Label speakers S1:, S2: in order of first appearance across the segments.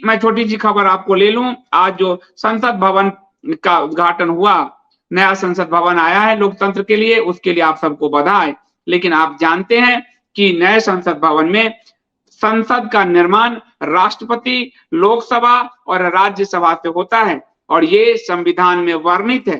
S1: मैं छोटी सी खबर आपको ले लूं, आज जो संसद भवन का उद्घाटन हुआ, नया संसद भवन आया है लोकतंत्र के लिए, उसके लिए आप सबको बधाई। लेकिन आप जानते हैं कि नए संसद भवन में संसद का निर्माण राष्ट्रपति, लोकसभा और राज्यसभा से होता है और ये संविधान में वर्णित है।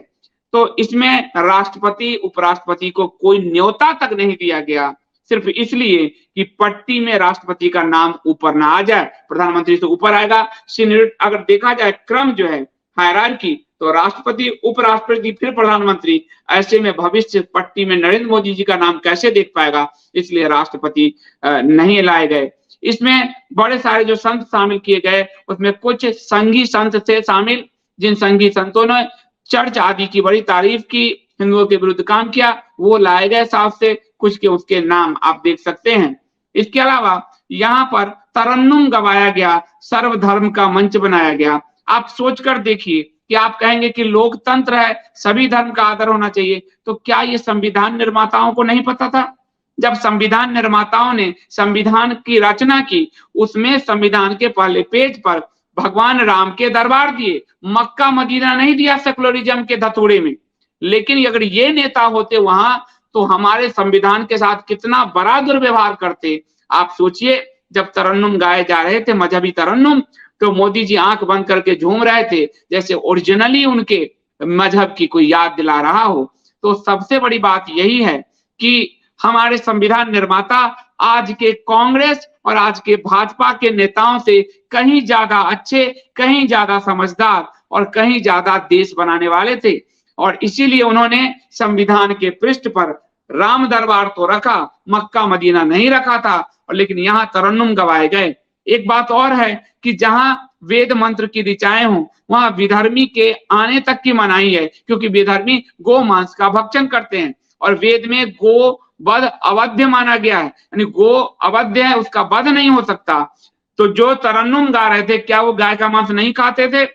S1: तो इसमें राष्ट्रपति, उपराष्ट्रपति को कोई न्योता तक नहीं दिया गया, सिर्फ इसलिए कि पट्टी में राष्ट्रपति का नाम ऊपर ना आ जाए, प्रधानमंत्री से ऊपर आएगा। सीनियर अगर देखा जाए क्रम जो है हायरार्की, तो राष्ट्रपति, उपराष्ट्रपति, फिर प्रधानमंत्री, ऐसे में भविष्य पट्टी में नरेंद्र मोदी जी का नाम कैसे देख पाएगा, इसलिए राष्ट्रपति नहीं लाए गए। इसमें बड़े सारे जो संत शामिल किए गए, उसमें कुछ संघी संत थे शामिल, जिन संघी संतों ने चर्च आदि की बड़ी तारीफ की, हिंदुओं के विरुद्ध काम किया, वो लाए गए साथ से, कुछ के उसके नाम आप देख सकते हैं। इसके अलावा यहाँ पर तरन्नुम गवाया गया, सर्वधर्म का मंच बनाया गया। आप सोचकर देखिए कि आप कहेंगे कि लोकतंत्र है, सभी धर्म का आदर होना चाहिए, तो क्या ये संविधान निर्माताओं को नहीं पता था? जब संविधान निर्माताओं ने संविधान की रचना की, उसमें संविधान के पहले पेज पर भगवान राम के दरबार दिए, मक्का मदीना नहीं दिया सेकुलरिज्म के धतूरे में। लेकिन अगर ये नेता होते वहां, तो हमारे संविधान के साथ कितना बड़ा दुर्व्यवहार करते। आप सोचिए, जब तरन्नुम गाए जा रहे थे, मजहबी तरन्नुम, तो मोदी जी आंख बंद करके झूम रहे थे, जैसे ओरिजिनली उनके मजहब की कोई याद दिला रहा हो। तो सबसे बड़ी बात यही है कि हमारे संविधान निर्माता आज के कांग्रेस और आज के भाजपा के नेताओं से कहीं ज्यादा अच्छे, कहीं ज्यादा समझदार और कहीं ज्यादा देश बनाने वाले थे। और इसीलिए उन्होंने संविधान के पृष्ठ पर राम दरबार तो रखा, मक्का मदीना नहीं रखा था, और लेकिन यहाँ तरन्नुम गवाए गए। एक बात और है कि जहां वेद मंत्र की ऋचाएं हों, वहां विधर्मी के आने तक की मनाही है, क्योंकि विधर्मी गो मांस का भक्षण करते हैं और वेद में गो वध अवध्य माना गया है, यानी गो अवध्य है, उसका वध नहीं हो सकता। तो जो तरन्नुम गा रहे थे, क्या वो गाय का मांस नहीं खाते थे?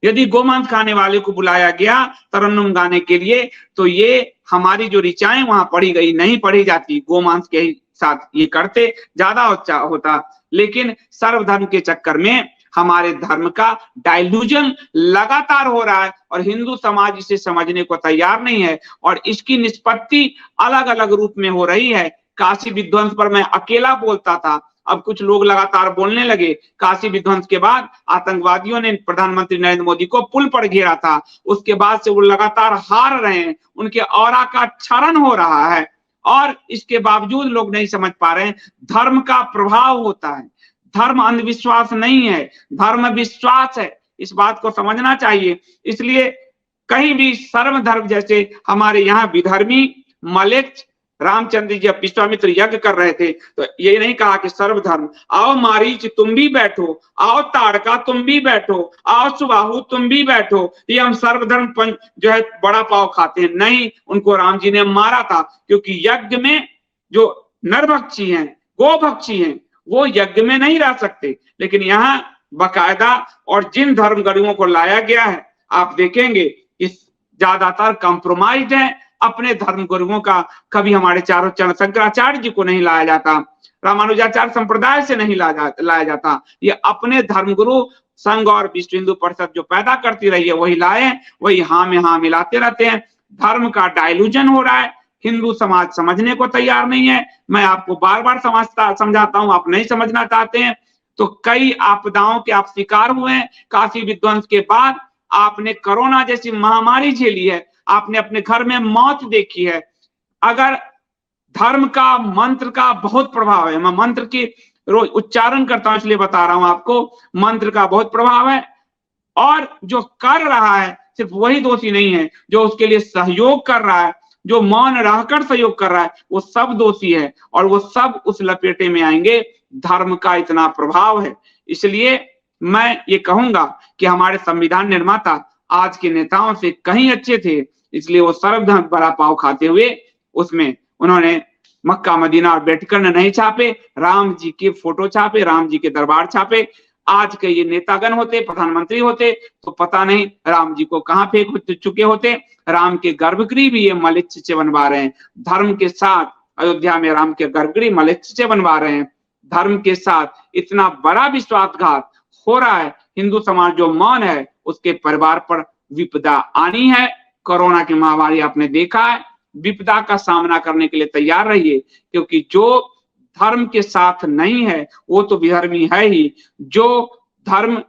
S1: यदि गोमांस खाने वाले को बुलाया गया तरन्नुम गाने के लिए, तो ये हमारी जो ऋचाएं वहां पढ़ी गई नहीं पढ़ी जाती, गोमांस के साथ ये करते, ज्यादा अच्छा होता। लेकिन सर्वधर्म के चक्कर में हमारे धर्म का डाइल्यूजन लगातार हो रहा है और हिंदू समाज इसे समझने को तैयार नहीं है, और इसकी निष्पत्ति अलग अलग रूप में हो रही है। काशी विध्वंस पर मैं अकेला बोलता था, अब कुछ लोग लगातार बोलने लगे। काशी विध्वंस के बाद आतंकवादियों ने प्रधानमंत्री नरेंद्र मोदी को पुल पर घेरा था, उसके बाद से वो लगातार हार रहे हैं, उनके औरा का क्षरण हो रहा है, और इसके बावजूद लोग नहीं समझ पा रहे हैं धर्म का प्रभाव होता है। धर्म अंधविश्वास नहीं है, धर्म विश्वास है, इस बात को समझना चाहिए। इसलिए कहीं भी सर्वधर्म, जैसे हमारे यहाँ विधर्मी मलेच्छ रामचंद्र जी विश्वामित्र यज्ञ कर रहे थे, तो ये नहीं कहा कि सर्वधर्म, आओ मारीच तुम भी बैठो, आओ ताड़का तुम भी बैठो, आओ सुबाहु तुम भी बैठो, ये हम सर्वधर्म जो है बड़ा पाव खाते हैं। नहीं, उनको राम जी ने मारा था, क्योंकि यज्ञ में जो नरभक्षी हैं, गोभक्षी हैं, वो यज्ञ में नहीं रह सकते। लेकिन यहाँ बकायदा और जिन धर्म गुरुओं को लाया गया है, आप देखेंगे इस ज्यादातर कंप्रोमाइज है अपने धर्म गुरुओं का। कभी हमारे चारों चरण शंकराचार्य जी को नहीं लाया जाता, रामानुजाचार्य संप्रदाय से नहीं लाया जाता, ये अपने धर्मगुरु संघ और विश्व हिंदू परिषद जो पैदा करती रही है वही लाए, वही हाँ में हाँ मिलाते रहते हैं। धर्म का डाइल्यूजन हो रहा है, हिंदू समाज समझने को तैयार नहीं है। मैं आपको बार बार समझाता हूं, आप नहीं समझना चाहते हैं। तो कई आपदाओं के आप शिकार हुए हैं। काशी विध्वंस के बाद आपने कोरोना जैसी महामारी झेली है, आपने अपने घर में मौत देखी है। अगर धर्म का, मंत्र का बहुत प्रभाव है, मैं मंत्र की रोज उच्चारण करता हूं इसलिए बता रहा हूं आपको, मंत्र का बहुत प्रभाव है। और जो कर रहा है सिर्फ वही दोषी नहीं है, जो उसके लिए सहयोग कर रहा है, जो मौन रहकर सहयोग कर रहा है, वो सब दोषी है, और वो सब उस लपेटे में आएंगे। धर्म का इतना प्रभाव है। इसलिए मैं ये कहूंगा कि हमारे संविधान निर्माता आज के नेताओं से कहीं अच्छे थे, इसलिए वो सर्वधर्म बड़ा पाव खाते हुए उसमें उन्होंने मक्का मदीना और बेटकर ने नहीं छापे, राम जी के फोटो छापे, राम जी के दरबार छापे। आज के ये नेतागण होते, प्रधानमंत्री होते, तो पता नहीं राम जी को कहां फेंक चुके होते। राम के गर्भगृह भी ये मलेच्छ से बनवा रहे हैं, धर्म के साथ। अयोध्या में राम के गर्भगृह मलेच्छ से बनवा रहे हैं, धर्म के साथ। इतना बड़ा विश्वासघात हो रहा है, हिंदू समाज जो मौन है, उसके परिवार पर विपदा आनी है। कोरोना की महामारी आपने देखा है, विपदा का सामना करने के लिए तैयार रहिए, क्योंकि जो धर्म के साथ नहीं है वो तो विधर्मी है ही। जो धर्म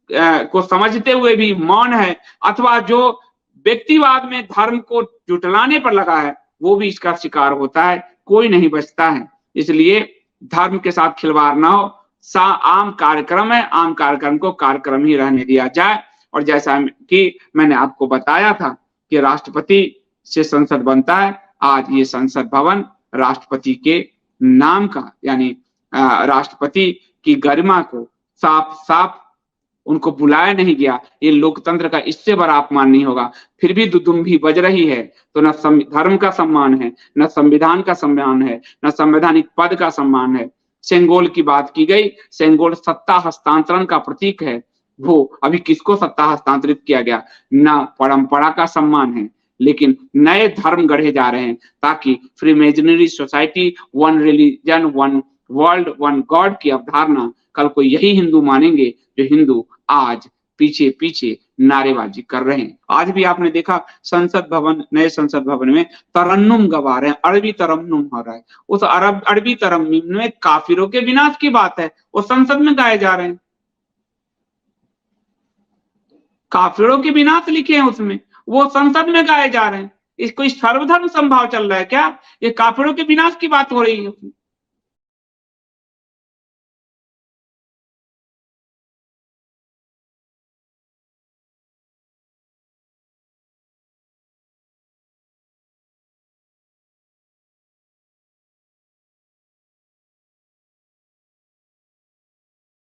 S1: को समझते हुए भी मौन है, अथवा जो व्यक्तिवाद में धर्म को जुटलाने पर लगा है, वो भी इसका शिकार होता है, कोई नहीं बचता है। इसलिए धर्म के साथ खिलवाड़ ना हो। आम कार्यक्रम है, आम कार्यक्रम को कार्यक्रम ही रहने दिया जाए। और जैसा कि मैंने आपको बताया था कि राष्ट्रपति से संसद बनता है, आज ये संसद भवन राष्ट्रपति के नाम का, यानी राष्ट्रपति की गरिमा को साफ साफ उनको बुलाया नहीं गया। ये लोकतंत्र का इससे बड़ा अपमान नहीं होगा। फिर भी दुदुम्भी बज रही है, तो न धर्म का सम्मान है, न संविधान का सम्मान है, न संवैधानिक पद का सम्मान है। सेंगोल की बात की गई, सेंगोल सत्ता हस्तांतरण का प्रतीक है। वो अभी किसको सत्ता हस्तांतरित किया गया? न परंपरा का सम्मान है, लेकिन नए धर्म गढ़े जा रहे हैं ताकि freemasonry society, one religion one world one god की अवधारणा कल को यही हिंदू मानेंगे जो हिंदू आज पीछे पीछे नारेबाजी कर रहे हैं। आज भी आपने देखा संसद भवन, नए संसद भवन में तरन्नुम गवा रहे हैं, अरबी तरन्नुम हो रहा है। उस अरबी तरन्नुम में काफिरों के विनाश की बात है, वो संसद में गाए जा रहे हैं। काफिरों के विनाश लिखे हैं उसमें, वो संसद में गाए जा रहे हैं। इसको सर्वधर्म संभाव चल रहा है क्या? ये काफिरों के विनाश की बात हो रही है।